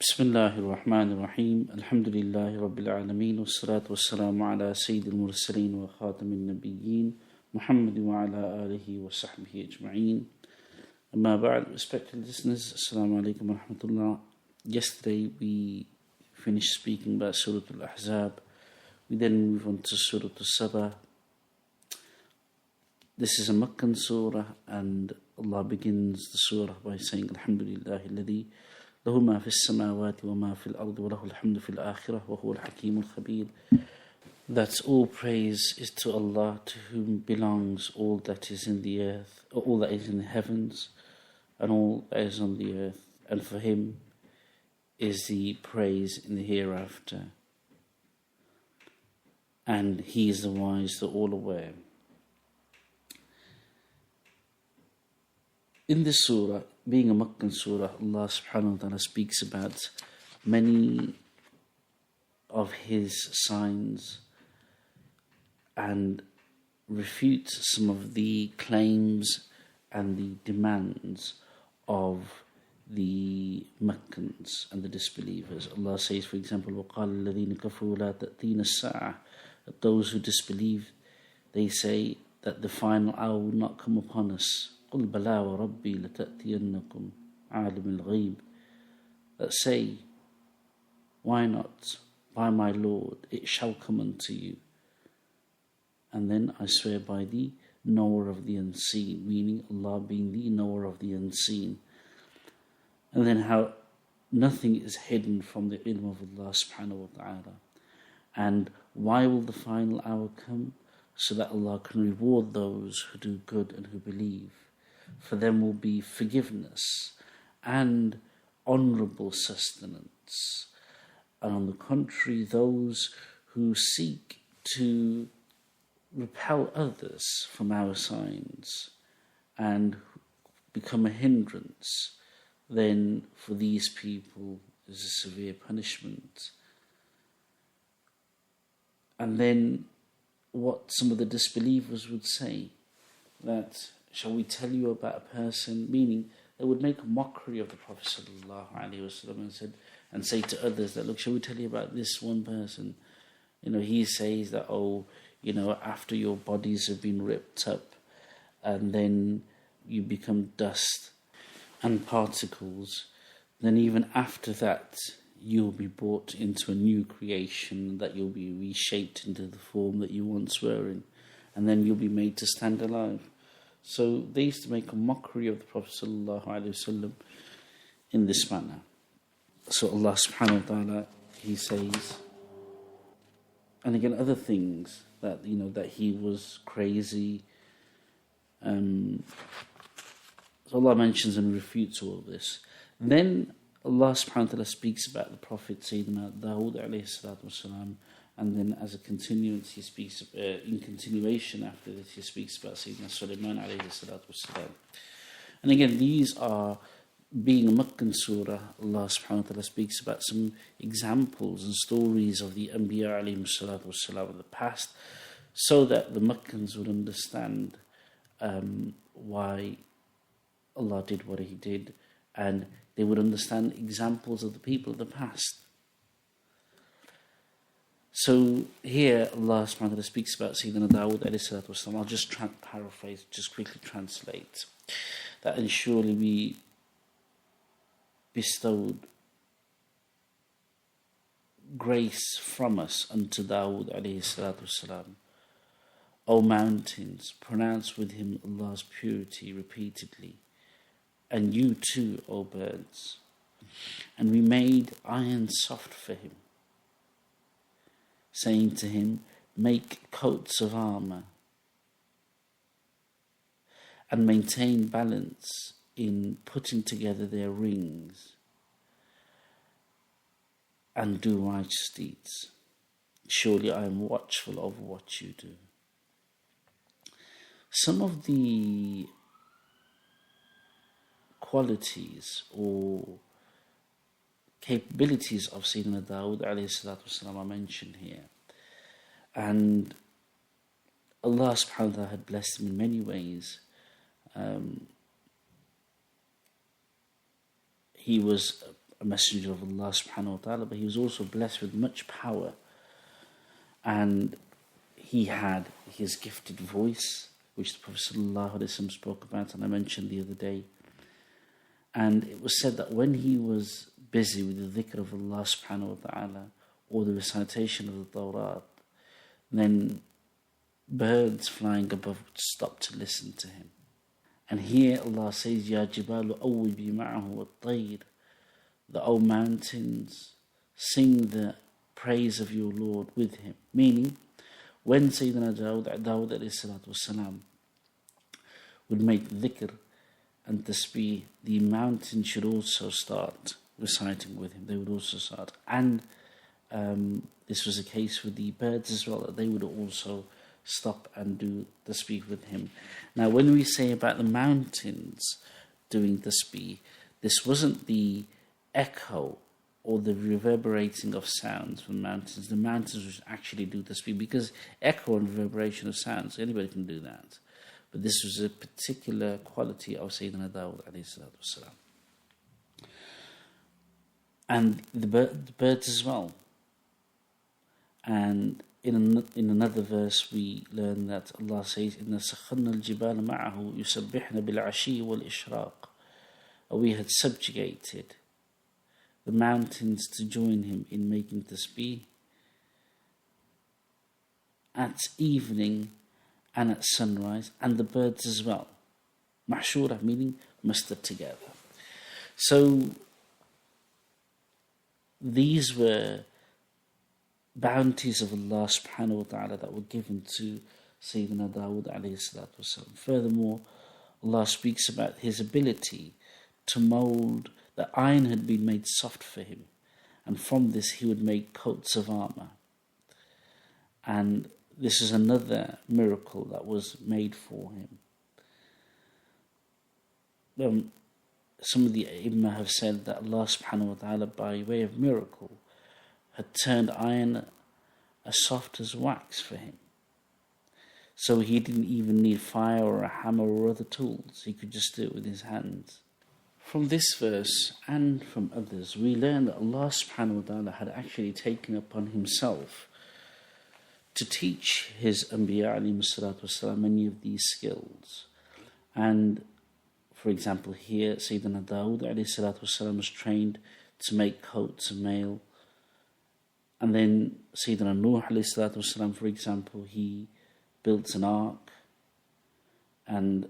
بسم الله الرحمن الرحيم الحمد لله رب العالمين والصلاة والسلام على سيد المرسلين وخاتم النبيين محمد وعلى آله وصحبه أجمعين أما بعد. Respected listeners, Assalamu alaikum wa rahmatullah. Yesterday we finished speaking about Surah Al-Ahzab. We then move on to Surah Saba. This is a Meccan surah, and Allah begins the surah by saying Alhamdulillahi alladhi له ما في السماوات وما في الأرض وله الحمد في الآخرة وهو الحكيم الخبير. That all praise is to Allah, to whom belongs all that is in the earth, or all that is in the heavens, and all that is on the earth, and for Him is the praise in the hereafter. And He is the wise, the all-aware. In this surah, being a Meccan surah, Allah subhanahu wa ta'ala speaks about many of His signs and refutes some of the claims and the demands of the Meccans and the disbelievers. Allah says, for example, وَقَالَ الَّذِينَ كَفَرُوا لَا تَأْتِينَ السَّاعَةِ, that those who disbelieve, they say that the final hour will not come upon us. قُلْ بَلَا وَرَبِّي لَتَأْتِيَنَّكُمْ عَالِمِ الْغَيْبِ, that say, why not? By my Lord, it shall come unto you. And then I swear by the knower of the unseen, meaning Allah being the knower of the unseen. And then how nothing is hidden from the ilm of Allah subhanahu wa ta'ala. And why will the final hour come? So that Allah can reward those who do good and who believe. For them will be forgiveness and honourable sustenance. And on the contrary, those who seek to repel others from our signs and become a hindrance, then for these people is a severe punishment. And then what some of the disbelievers would say, that shall we tell you about a person, meaning they would make a mockery of the Prophet ﷺ and say to others that, look, shall we tell you about this one person? He says that, after your bodies have been ripped up and then you become dust and particles, then even after that you'll be brought into a new creation, that you'll be reshaped into the form that you once were in, and then you'll be made to stand alive. So they used to make a mockery of the Prophet ﷺ in this manner. So Allah subhanahu wa ta'ala, He says, and again other things, that that He was crazy. So Allah mentions and refutes all of this. Then Allah subhanahu wa ta'ala speaks about the Prophet Sayyidina Dawood alayhi salatu wasalam, and then as a continuance He speaks, in continuation after this He speaks about Sayyidina Sulaiman alayhi salatu wasalam. And again, these are, being a Meccan surah, Allah subhanahu wa ta'ala speaks about some examples and stories of the Anbiya alayhi salatu wasalam of the past, so that the Meccans would understand why Allah did what He did, and they would understand examples of the people of the past. So here Allah subhanahu wa ta'ala speaks about Sayyidina Dawood alayhi salatu wasalam. I'll just paraphrase, just quickly translate. That, and surely we bestowed grace from us unto Dawood alayhi salatu wasalam. O mountains, pronounce with him Allah's purity repeatedly, and you too, O birds. And we made iron soft for him, saying to him, make coats of armour, and maintain balance in putting together their rings, and do righteous deeds. Surely I am watchful over what you do. Some of the qualities or capabilities of Sayyidina Dawood alayhi salatu wasalam are mentioned here. And Allah subhanahu wa ta'ala had blessed him in many ways. He was a messenger of Allah subhanahu wa ta'ala, but he was also blessed with much power. And he had his gifted voice, which the Prophet sallallahu alaihi wasallam spoke about, and I mentioned the other day. And it was said that when he was busy with the dhikr of Allah subhanahu wa ta'ala, or the recitation of the Tawrat, then birds flying above would stop to listen to him. And here Allah says, Ya jibalu awwibi ma'ahu wat-tayr, the O mountains, sing the praise of your Lord with him. Meaning, when Sayyidina Dawud alayhi salatu wasalam would make dhikr and tasbih, the mountains should also start reciting with him. They would also start. And this was the case with the birds as well, that they would also stop and do tasbih with him. Now, when we say about the mountains doing tasbih, this wasn't the echo or the reverberating of sounds from mountains. The mountains would actually do tasbih, because echo and reverberation of sounds, anybody can do that. But this was a particular quality of Sayyidina Dawud alayhi salatu wasalam. And the birds as well. And in another verse we learn that Allah says, إِنَّ سَخَّرْنَا الْجِبَالَ مَعَهُ يُسَبِّحْنَ بِالْعَشِيِّ وَالْإِشْرَاقِ. We had subjugated the mountains to join him in making tasbih at evening and at sunrise, and the birds as well. Mahshura, meaning mustered together. So these were bounties of Allah subhanahu wa ta'ala that were given to Sayyidina Dawud alayhi salatu wasalam. Furthermore, Allah speaks about his ability to mould. The iron had been made soft for him, and from this he would make coats of armor. And this is another miracle that was made for him. Some of the Imam have said that Allah subhanahu wa ta'ala, by way of miracle, had turned iron as soft as wax for him. So he didn't even need fire or a hammer or other tools. He could just do it with his hands. From this verse and from others, we learn that Allah subhanahu wa ta'ala had actually taken upon himself to teach his Anbiya alayhi salatu wasalam many of these skills. And for example, here Sayyidina Dawud alayhi salatu wasalam was trained to make coats of mail. And then Sayyidina Nuh alayhi salatu wasalam, for example, he built an ark. And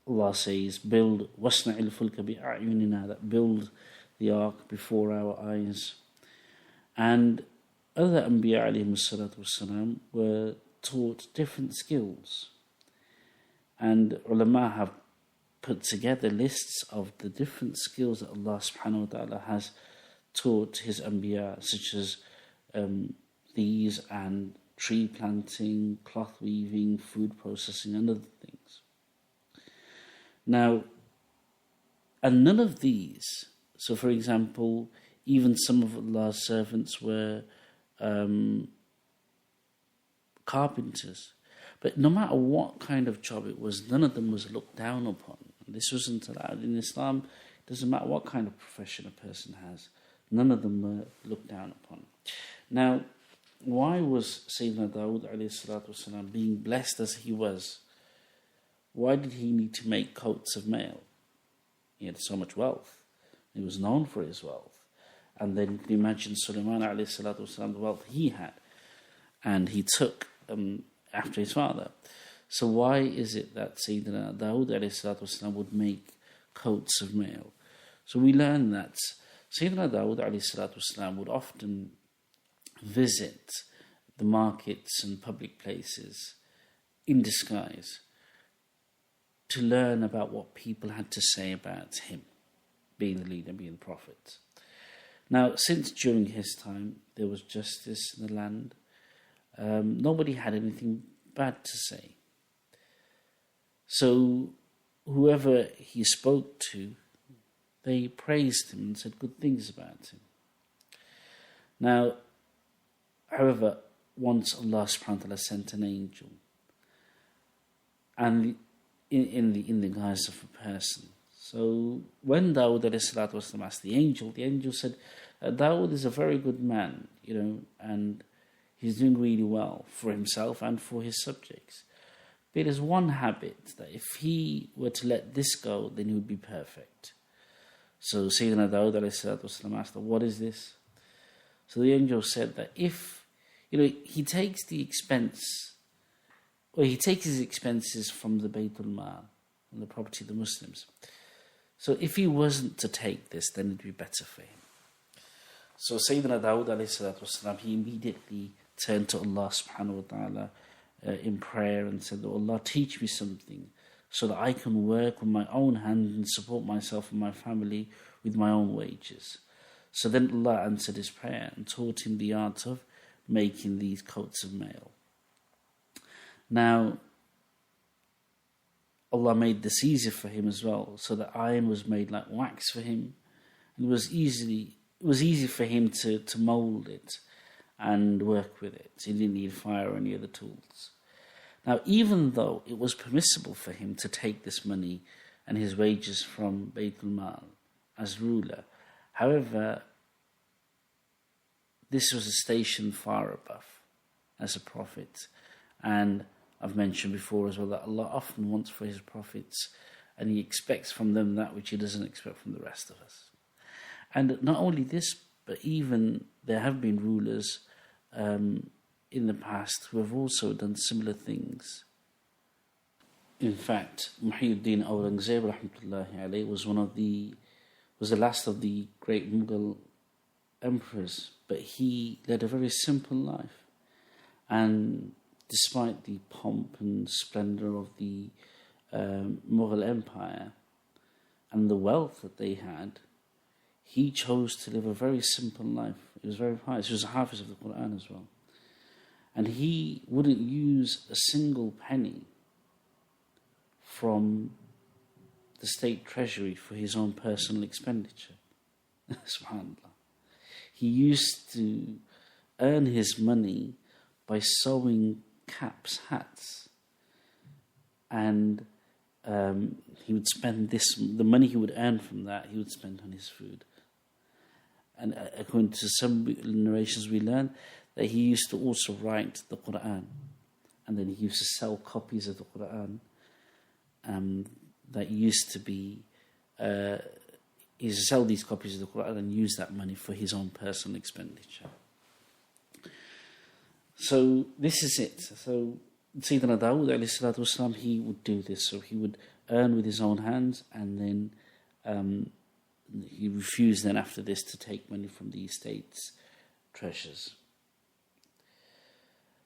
Allah says, build wasna'il fulka bi'a'yunina, that build the ark before our eyes. And other Anbiya alayhi salatu wasalam were taught different skills. And ulama have put together lists of the different skills that Allah subhanahu wa ta'ala has taught his Anbiya, such as these and tree planting, cloth weaving, food processing, and other things. Now, and none of these, so for example, even some of Allah's servants were carpenters. But no matter what kind of job it was, none of them was looked down upon. This wasn't allowed. In Islam, it doesn't matter what kind of profession a person has. None of them were looked down upon. Now, why was Sayyidina Dawud alayhi salatu wasalam being blessed as he was? Why did he need to make coats of mail? He had so much wealth. He was known for his wealth. And then you can imagine Sulaiman alayhi salatu wasalam, the wealth he had. And he took after his father. So why is it that Sayyidina Dawud alayhi salatu wasalam would make coats of mail? So we learn that Sayyidina Dawud alayhi salatu wasalam would often visit the markets and public places in disguise to learn about what people had to say about him, being the leader, being the prophet. Now, since during his time there was justice in the land, nobody had anything bad to say. So whoever he spoke to, they praised him and said good things about him. Now, however, once Allah subhanahu wa ta'ala sent an angel, and in the guise of a person, So when Dawood والسلام, asked the angel said, Dawood is a very good man, and he's doing really well for himself and for his subjects. But there's one habit that if he were to let this go, then he would be perfect. So Sayyidina Dawood والسلام, asked, what is this? So the angel said that if, he takes the expense, or he takes his expenses from the Baytul Mal, from the property of the Muslims. So if he wasn't to take this, then it'd be better for him. So Sayyidina Dawood والسلام, he immediately turned to Allah subhanahu wa ta'ala in prayer and said, oh Allah, teach me something so that I can work with my own hands and support myself and my family with my own wages. So then Allah answered his prayer and taught him the art of making these coats of mail. Now, Allah made this easier for him as well, so that iron was made like wax for him, and it was easy for him to mold it and work with it. He didn't need fire or any other tools. Now, even though it was permissible for him to take this money and his wages from Baytul Mal as ruler, however, this was a station far above as a prophet. And I've mentioned before as well that Allah often wants for his prophets, and he expects from them that which he doesn't expect from the rest of us. And not only this, but even there have been rulers in the past who have also done similar things. In fact, Muhyiddin Aurangzeb rahmatullahi alayhi was the last of the great Mughal emperors, but he led a very simple life. And despite the pomp and splendor of the Mughal Empire and the wealth that they had, he chose to live a very simple life. He was very pious. He was a hafiz of the Quran as well. And he wouldn't use a single penny from the state treasury for his own personal expenditure. SubhanAllah. He used to earn his money by sewing caps, hats, and he would spend the money he would earn from that, he would spend on his food. And according to some narrations we learn that he used to also write the Quran, and then he used to sell copies of the Quran that used to be he used to sell these copies of the Quran and use that money for his own personal expenditure. So this is it. So Sayyidina Dawood والسلام, he would do this. So he would earn with his own hands, and then he refused then after this to take money from the estate's treasures.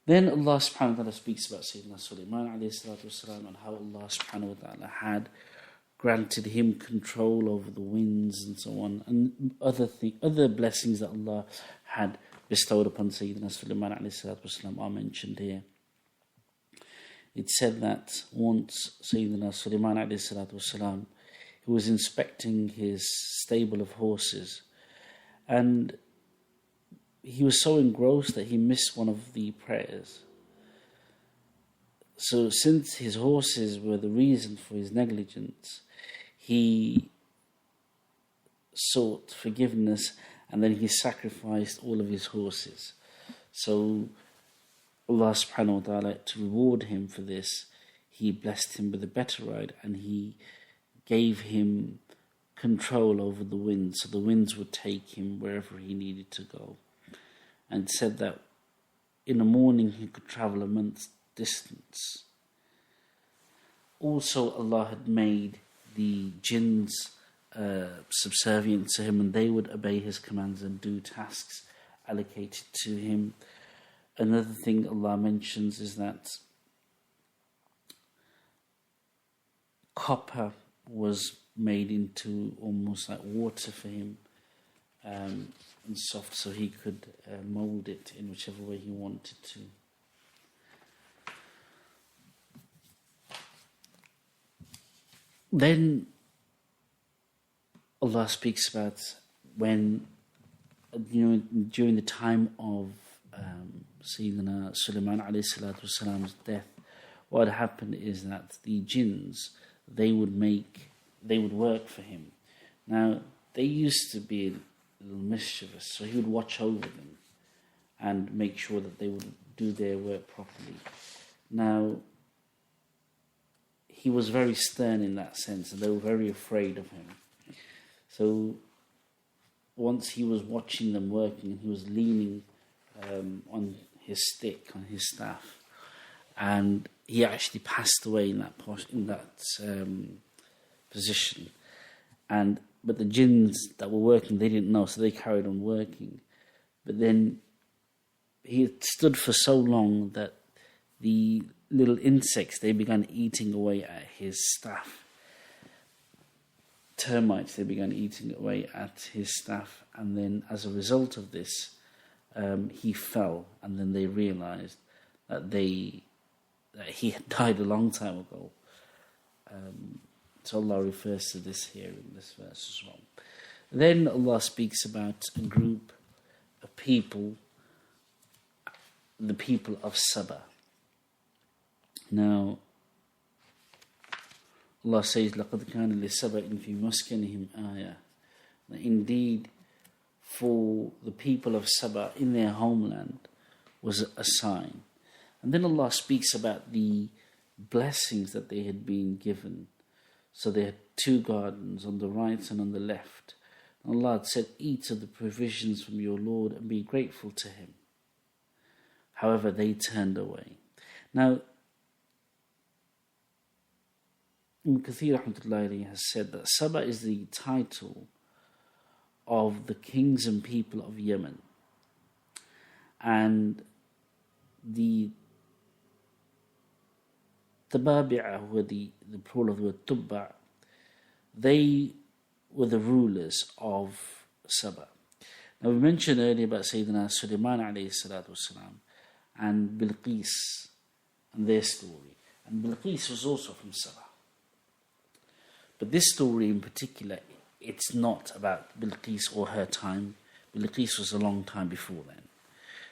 Then Allah subhanahu wa ta'ala speaks about Sayyidina Sulaiman والسلام, and how Allah subhanahu wa ta'ala had granted him control over the winds and so on, and other blessings that Allah had bestowed upon Sayyidina Sulaiman والسلام are mentioned here. It said that once Sayyidina Sulaiman والسلام, he was inspecting his stable of horses, and he was so engrossed that he missed one of the prayers. So since his horses were the reason for his negligence, he sought forgiveness, and then he sacrificed all of his horses. So Allah subhanahu wa ta'ala, to reward him for this, he blessed him with a better ride, and he gave him control over the winds, so the winds would take him wherever he needed to go. And said that in the morning he could travel a month's distance. Also, Allah had made the jinns subservient to him, and they would obey his commands and do tasks allocated to him. Another thing Allah mentions is that copper was made into almost like water for him, and soft, so he could mold it in whichever way he wanted to. Then Allah speaks about when, during the time of Sayyidina Sulaiman والسلام's death, what happened is that the jinns, they would make they would work for him. Now, they used to be a little mischievous, so he would watch over them and make sure that they would do their work properly. Now, he was very stern in that sense, and they were very afraid of him. So, once he was watching them working, and he was leaning on his stick, on his staff, and he actually passed away in that position. But the jinns that were working, they didn't know, so they carried on working. But then he stood for so long that the little insects, they began eating away at his staff. Termites, they began eating away at his staff. And then as a result of this, he fell. And then they realized that he had died a long time ago. So Allah refers to this here in this verse as well. Then Allah speaks about a group of people, the people of Saba. Now, Allah says, لَقَدْ كَانَ لِسَبَإٍ فِي مَسْكَنِهِمْ آيَةٌ. Indeed, for the people of Saba in their homeland was a sign. And then Allah speaks about the blessings that they had been given. So they had 2 gardens on the right and on the left. And Allah had said, eat of the provisions from your Lord and be grateful to Him. However, they turned away. Now, Ibn Kathir rahmatullahi has said that Saba is the title of the kings and people of Yemen. And the Tababi'ah were the plural of the word Tubba. They were the rulers of Saba. Now we mentioned earlier about Sayyidina Sulaiman alayhi salatu wasalam and Bilqis and their story. And Bilqis was also from Saba. But this story in particular, it's not about Bilqis or her time. Bilqis was a long time before then.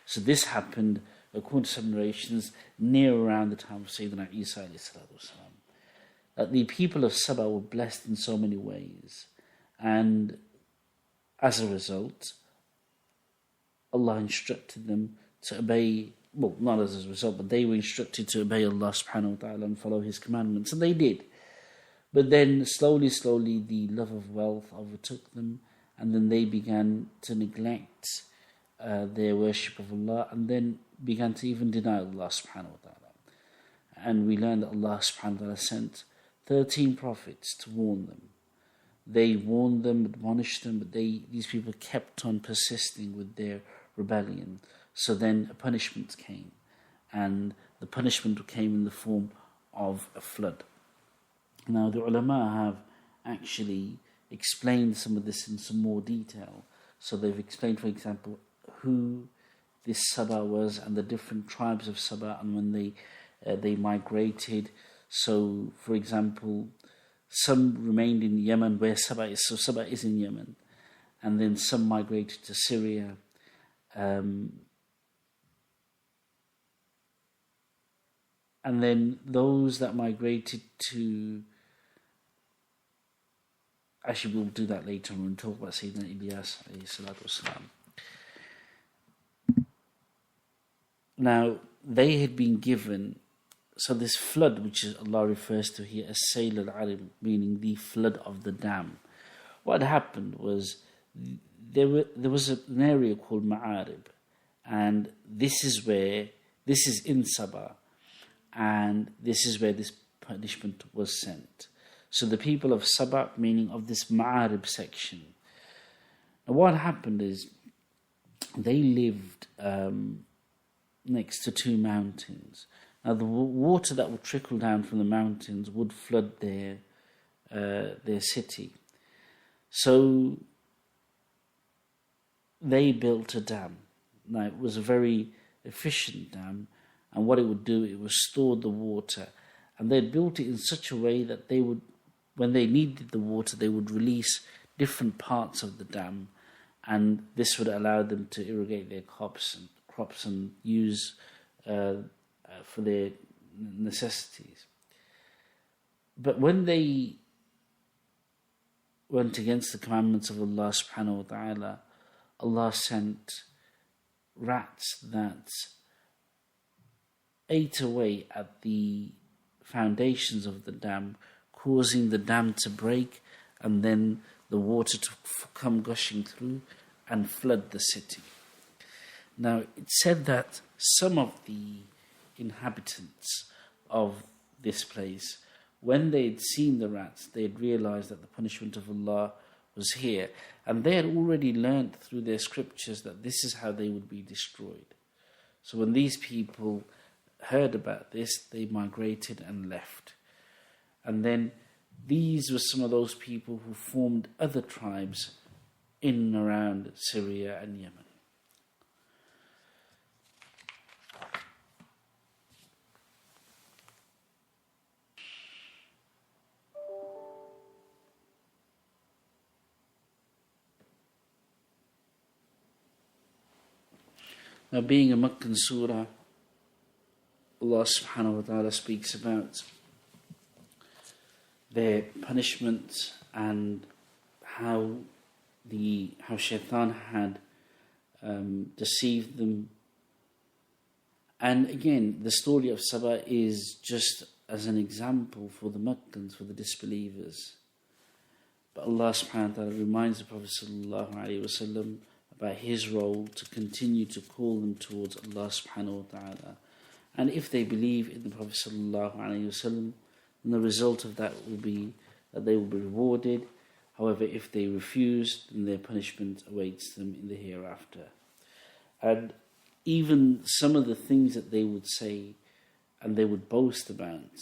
So this happened, according to some narrations, near around the time of Sayyidina Isa alayhi salatu wasalam. That the people of Saba were blessed in so many ways. And as a result, Allah instructed them to obey, well, not as a result, but they were instructed to obey Allah subhanahu wa ta'ala and follow His commandments. And they did. But then slowly, the love of wealth overtook them, and then they began to neglect their worship of Allah, and then began to even deny Allah subhanahu wa ta'ala. And we learned that Allah subhanahu wa ta'ala sent 13 prophets to warn them. They warned them, admonished them, but these people kept on persisting with their rebellion. So then a punishment came, and the punishment came in the form of a flood. Now the ulama have actually explained some of this in some more detail. So they've explained, for example, who this Saba was and the different tribes of Saba and when they migrated. So, for example, some remained in Yemen where Saba is. So Saba is in Yemen. And then some migrated to Syria. And then those that migrated to... Actually, we'll do that later when we talk about Sayyidina Ilyas alayhi salatu wasalam. Now, they had been given... So this flood, which Allah refers to here as Sayl al-Arim, meaning the flood of the dam. What happened was there was an area called Ma'arib, and this is in Saba, and this is where this punishment was sent. So the people of Saba, meaning of this Ma'arib section. Now what happened is they lived next to 2 mountains. Now the water that would trickle down from the mountains would flood their city. So they built a dam. Now it was a very efficient dam, and what it would do, it would store the water. And they built it in such a way that they would, when they needed the water, they would release different parts of the dam, and this would allow them to irrigate their crops and use for their necessities. But when they went against the commandments of Allah subhanahu wa ta'ala, Allah sent rats that ate away at the foundations of the dam, causing the dam to break and then the water to come gushing through and flood the city. Now, it said that some of the inhabitants of this place, when they had seen the rats, they had realized that the punishment of Allah was here. And they had already learnt through their scriptures that this is how they would be destroyed. So when these people heard about this, they migrated and left. And then these were some of those people who formed other tribes in and around Syria and Yemen. Now, being a Meccan surah, Allah subhanahu wa ta'ala speaks about their punishment and how shaitan had deceived them. And again, the story of Saba is just as an example for the Meccans, for the disbelievers. But Allah subhanahu wa ta'ala reminds the Prophet sallallahu alaihi wasallam about his role to continue to call them towards Allah subhanahu wa ta'ala. And if they believe in the Prophet sallallahu alaihi wasallam, then the result of that will be that they will be rewarded. However, if they refuse, then their punishment awaits them in the hereafter. And even some of the things that they would say and they would boast about,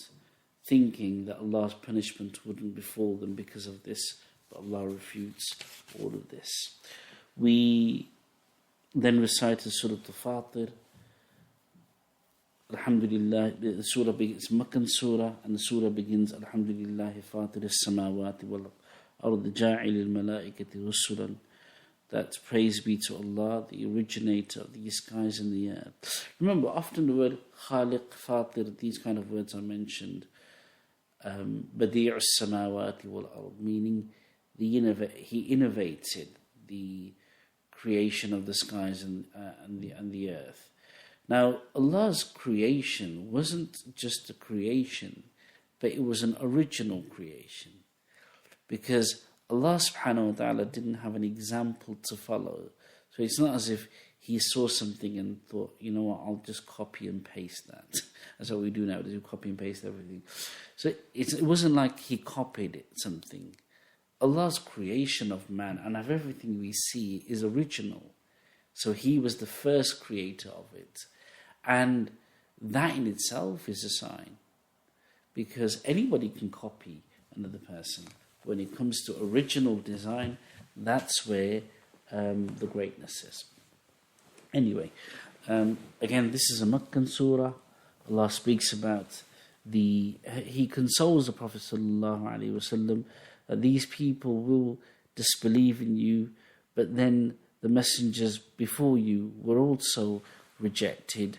thinking that Allah's punishment wouldn't befall them because of this, but Allah refutes all of this. We then recited Surah Al-Fatir. Alhamdulillah, the surah begins, it's Meccan surah, and the surah begins, Alhamdulillah, Fatir as-samawati wal-ard ja'il al-malaikati rusulan. That praise be to Allah, the originator of the skies and the earth. Remember, often the word Khaliq, Fatir, these kind of words are mentioned. Badi' as-samawati wal-ard, meaning he innovated the creation of the skies and the earth. Now, Allah's creation wasn't just a creation, but it was an original creation. Because Allah subhanahu wa ta'ala didn't have an example to follow. So it's not as if he saw something and thought, you know what, I'll just copy and paste that. That's what we do nowadays, we copy and paste everything. So it wasn't like he copied something. Allah's creation of man and of everything we see is original. So he was the first creator of it. And that in itself is a sign. Because anybody can copy another person. When it comes to original design, that's where the greatness is. Anyway, again, this is a Meccan surah. Allah speaks about He consoles the Prophet sallallahu alaihi wasallam that these people will disbelieve in you, but then the messengers before you were also rejected.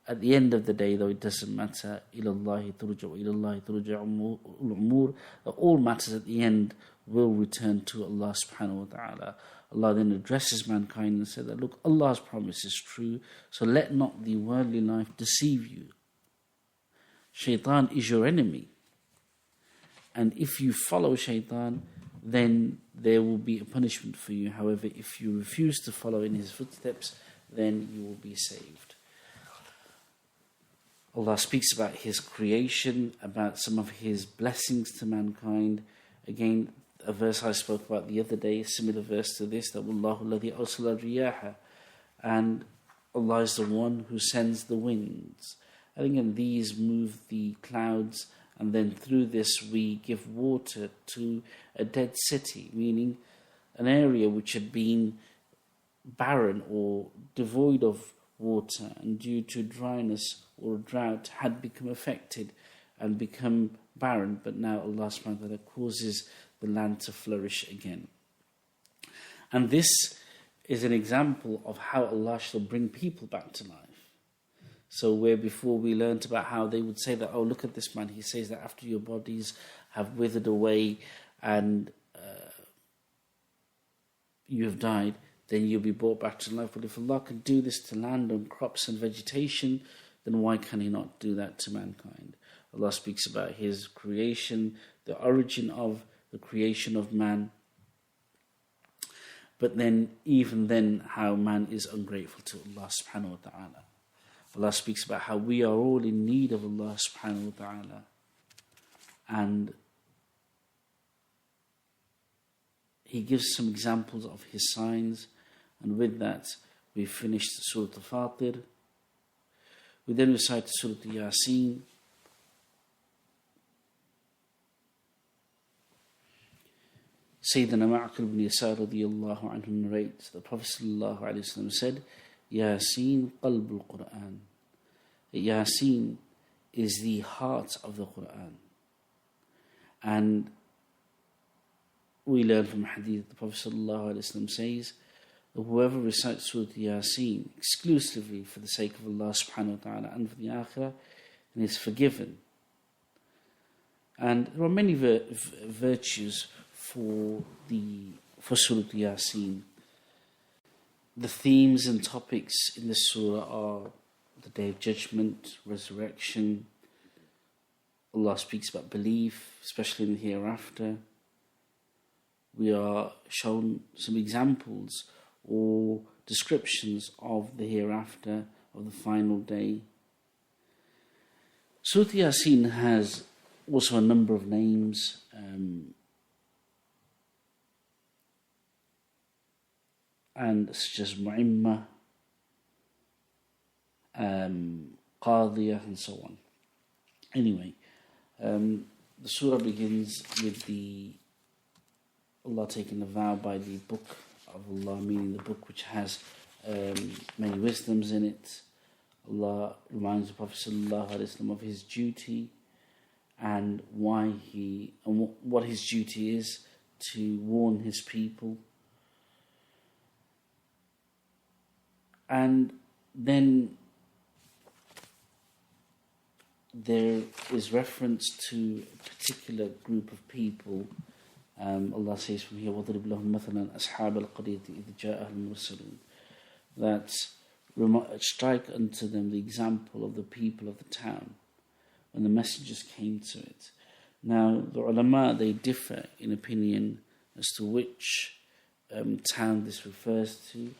At the end of the day, though, it doesn't matter. Ilallahi turja'u, ilallahi turja'u al-umur. All matters at the end will return to Allah subhanahu wa ta'ala. Allah then addresses mankind and said that, look, Allah's promise is true, so let not the worldly life deceive you. Shaitan is your enemy. And if you follow shaitan, then there will be a punishment for you. However, if you refuse to follow in his footsteps, then you will be saved. Allah speaks about his creation, about some of his blessings to mankind. Again, a verse I spoke about the other day, a similar verse to this, that Wallahu alladhi arsala riyaha, and Allah is the one who sends the winds. And again, these move the clouds, and then through this we give water to a dead city, meaning an area which had been barren or devoid of water, and due to dryness or drought had become affected and become barren, but now Allah subhanahu wa ta'ala causes the land to flourish again. And this is an example of how Allah shall bring people back to life. So where before we learnt about how they would say that, oh, look at this man, he says that after your bodies have withered away and you have died, then you'll be brought back to life. But if Allah can do this to land and crops and vegetation, then why can He not do that to mankind? Allah speaks about His creation, the origin of the creation of man. But then, even then, how man is ungrateful to Allah subhanahu wa ta'ala. Allah speaks about how we are all in need of Allah subhanahu wa ta'ala. And He gives some examples of His signs. And with that, we finished Surah Al-Fatir. We then recite Surah Yasin. Sayyidina Ma'qil ibn Yasar radiyallahu anhu narrates, the Prophet sallallahu alayhi wa sallam said, Yasin qalbul Qur'an. Yasin is the heart of the Qur'an. And we learn from hadith, the Prophet sallallahu alayhi wa sallam says, whoever recites Surah Yasin exclusively for the sake of Allah subhanahu wa ta'ala and for the akhirah, then is forgiven. And there are many virtues for Surah Yasin. The themes and topics in the surah are the Day of Judgment, resurrection. Allah speaks about belief, especially in the hereafter. We are shown some examples or descriptions of the hereafter, of the final day. Surah Yasin has also a number of names. And such as Mu'imma, Qadiyah, and so on. Anyway, the surah begins with Allah taking a vow by the book of Allah, meaning the book which has many wisdoms in it. Allah reminds the Prophet ﷺ of his duty and what his duty is to warn his people. And then there is reference to a particular group of people. Allah says from here, وَضْرِبْ لَهُمْ مَثَلًا أَصْحَابَ الْقَرْيَةِ إِذْ جَاءَهَا الْمُرْسَلُونَ. That strike unto them the example of the people of the town when the messengers came to it. Now, the ulama, they differ in opinion as to which town this refers to.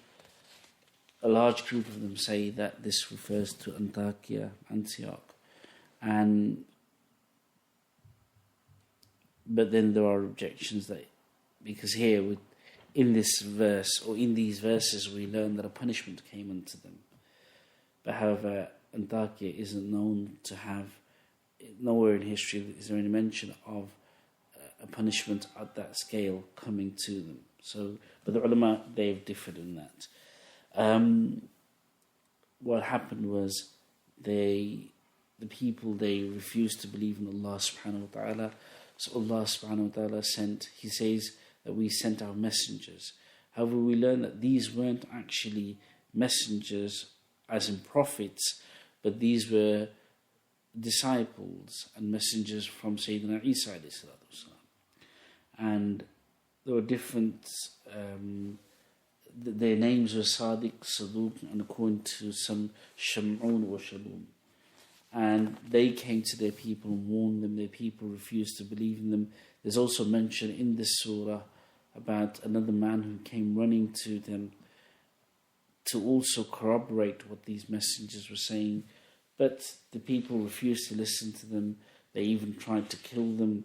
A large group of them say that this refers to Antioch. But then there are objections because here in this verse or in these verses we learn that a punishment came unto them. But however, Antioch isn't known to have, nowhere in history is there any mention of a punishment at that scale coming to them. But the ulama, they've differed in that. What happened was the people, they refused to believe in Allah subhanahu wa ta'ala. So Allah subhanahu wa ta'ala He says that we sent our messengers. However, we learn that these weren't actually messengers as in prophets, but these were disciples and messengers from Sayyidina Isa alayhi salatu wasalam. And there were different their names were Sadiq, Saduq, and according to some Sham'un or Shalom. And they came to their people and warned them. Their people refused to believe in them. There's also mention in this surah about another man who came running to them to also corroborate what these messengers were saying. But the people refused to listen to them. They even tried to kill them.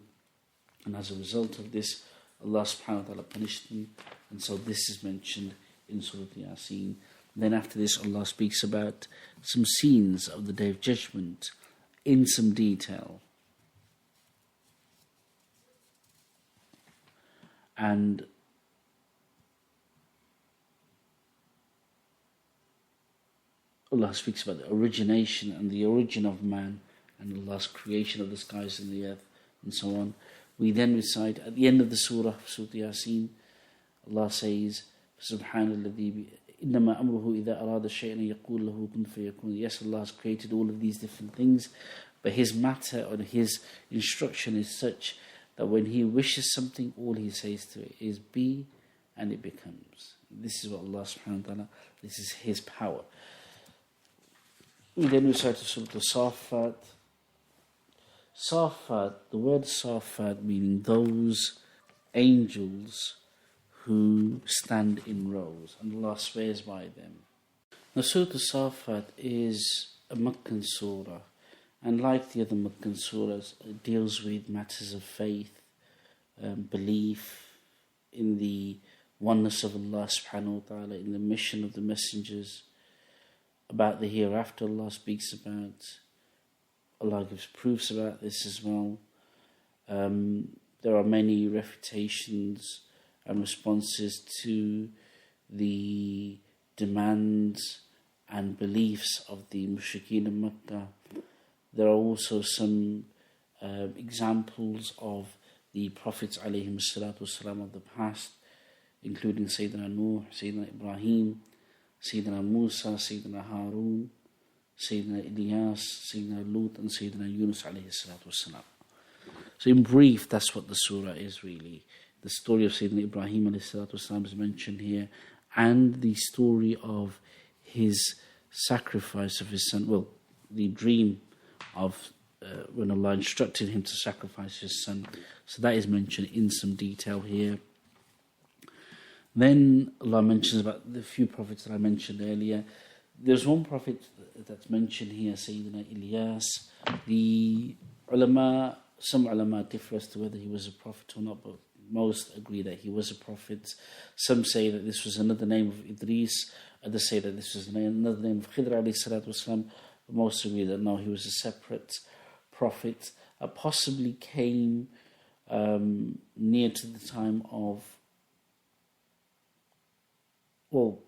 And as a result of this, Allah subhanahu wa ta'ala punished them. And so this is mentioned in Surah Yasin. Then after this, Allah speaks about some scenes of the Day of Judgment in some detail. And Allah speaks about the origination and the origin of man and Allah's creation of the skies and the earth and so on. We then recite at the end of the surah, Surah Yasin, Allah says, Subhanallah, إِنَّمَا أَمْرُهُ إِذَا أَرَادَ شَيْئًا يَقُولُ لَهُ كُنْ فَيَكُونُ. Yes, Allah has created all of these different things, but His matter or His instruction is such that when He wishes something, all He says to it is be, and it becomes. This is what Allah subhanahu wa ta'ala, this is His power. We then recite Surah Saaffaat. Saaffaat, the word Saaffaat meaning those angels who stand in rows, and Allah swears by them. Now Surah Saaffaat is a Meccan surah, and like the other Meccan surahs, it deals with matters of faith, belief in the oneness of Allah subhanahu wa ta'ala, in the mission of the messengers, about the hereafter Allah speaks about. Allah gives proofs about this as well. There are many refutations and responses to the demands and beliefs of the mushrikeen of Makkah. There are also some examples of the Prophets alayhim salatu wasalam of the past, including Sayyidina Nuh, Sayyidina Ibrahim, Sayyidina Musa, Sayyidina Harun, Sayyidina Ilyas, Sayyidina Lut, and Sayyidina Yunus alayhi salatu wasalam. So in brief, that's what the surah is really. The story of Sayyidina Ibrahim alayhi salatu wasalam is mentioned here, and the story of his sacrifice of his son, well, the dream of when Allah instructed him to sacrifice his son. So that is mentioned in some detail here. Then Allah mentions about the few prophets that I mentioned earlier. There's one prophet that's mentioned here, Sayyidina Ilyas. The ulama, some ulama differ as to whether he was a prophet or not, but most agree that he was a prophet. Some say that this was another name of Idris, others say that this was another name of Khidr alayhi salatu wasalam. Most agree that no, he was a separate prophet. Possibly came near to the time of, well,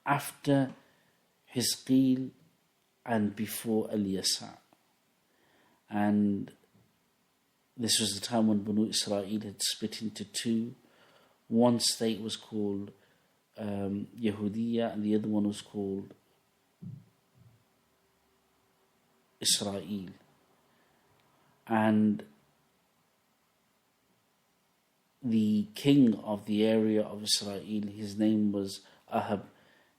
after Hizqeel and before Al-Yasa. And this was the time when Banu Israel had split into two. One state was called Yahudiya, and the other one was called Israel. And the king of the area of Israel, his name was Ahab.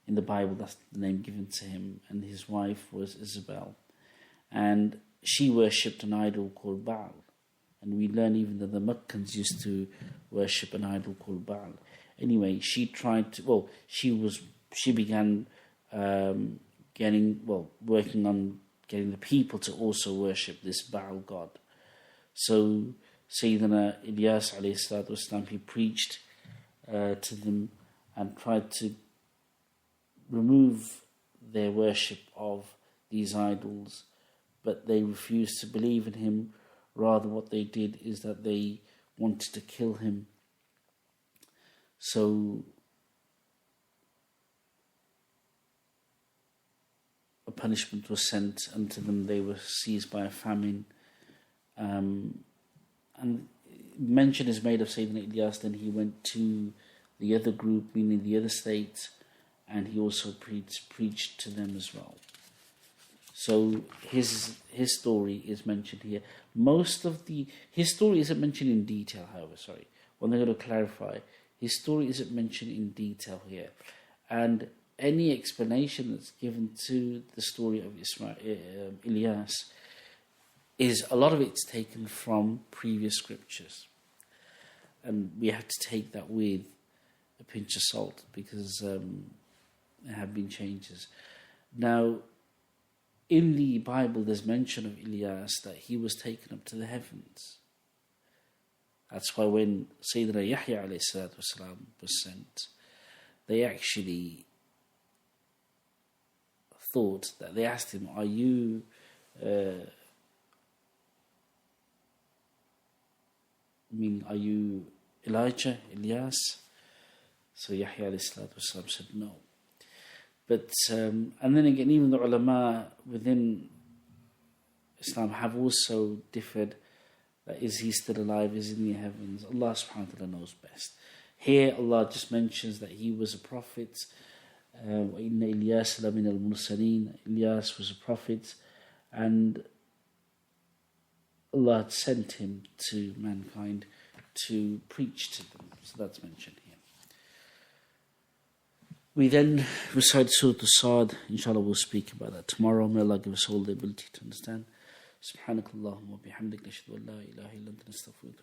In the Bible, that's the name given to him, and his wife was Isabel. And she worshipped an idol called Baal. And we learn even that the Meccans used to worship an idol called Baal. Anyway, she began working on getting the people to also worship this Baal god. So Sayyidina Ilyas alayhi salatu wasalam, he preached to them and tried to remove their worship of these idols, but they refused to believe in him. Rather, what they did is that they wanted to kill him. So a punishment was sent unto them. They were seized by a famine. And mention is made of Sayyidina Ilyas. Then he went to the other group, meaning the other state, and he also preached to them as well. So his story is mentioned here. His story isn't mentioned in detail, however, sorry. One thing I'm going to clarify, his story isn't mentioned in detail here. And any explanation that's given to the story of Ilyas is, a lot of it's taken from previous scriptures. And we have to take that with a pinch of salt, because there have been changes. Now, in the Bible, there's mention of Ilyas that he was taken up to the heavens. That's why when Sayyidina Yahya alayhi salatu wasalam was sent, they actually thought that, they asked him, are you Elijah, Ilyas? So Yahya alayhi salatu wasalam said no. But, and then again, even the ulama within Islam have also differed. That is he still alive? Is he in the heavens? Allah subhanahu wa ta'ala knows best. Here, Allah just mentions that he was a prophet. وَإِنَّ إِلْيَاسَ لَمِنَ الْمُرْسَلِينَ. Ilyas was a prophet, and Allah had sent him to mankind to preach to them. So that's mentioned here. We then recite Surah Sa'ad. Inshallah, we'll speak about that tomorrow. May Allah give us all the ability to understand. سبحانك اللهم وبحمدك نشهد أن لا إله إلا أنت نستغفرك